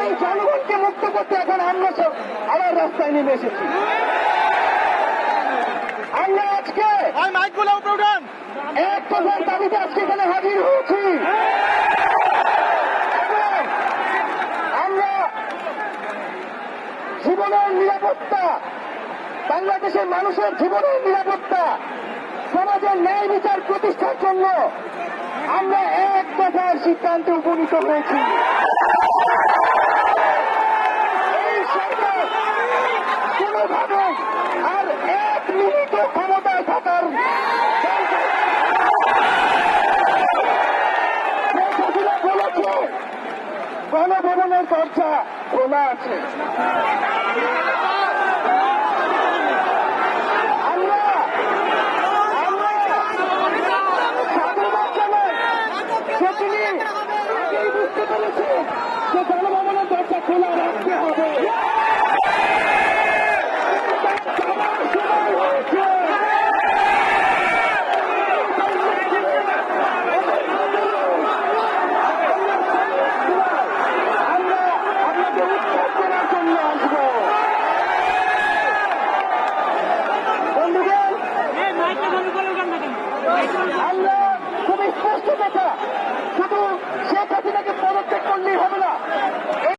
এই জনগণকে মুক্ত করতে এখন আমরা সব আবার রাস্তায় নেমে এসেছি। আমরা আজকে এক কথার দাবিতে আজকে এখানে হাজির হয়েছি। আমরা জীবনের নিরাপত্তা, বাংলাদেশের মানুষের জীবনের নিরাপত্তা, সমাজের ন্যায় বিচার প্রতিষ্ঠার জন্য আমরা এক দফার সিদ্ধান্তে উপনীত হয়েছি। এই সরকার কোনোভাবে আর এক মিনিট ক্ষমতায় থাকার বলেছে গণভবনের দরজা খোলা আছে। বুঝতে পেরেছে যে গণভবনের দরজা খোলা রাখতে হবে। আমরা আপনাদের উৎখাত করার জন্য আসবো। বন্ধুগণ, আমরা খুবই স্পষ্ট কথা, শুধু শেখ হাসিনাকে পদত্যাগ করলেই হবে না,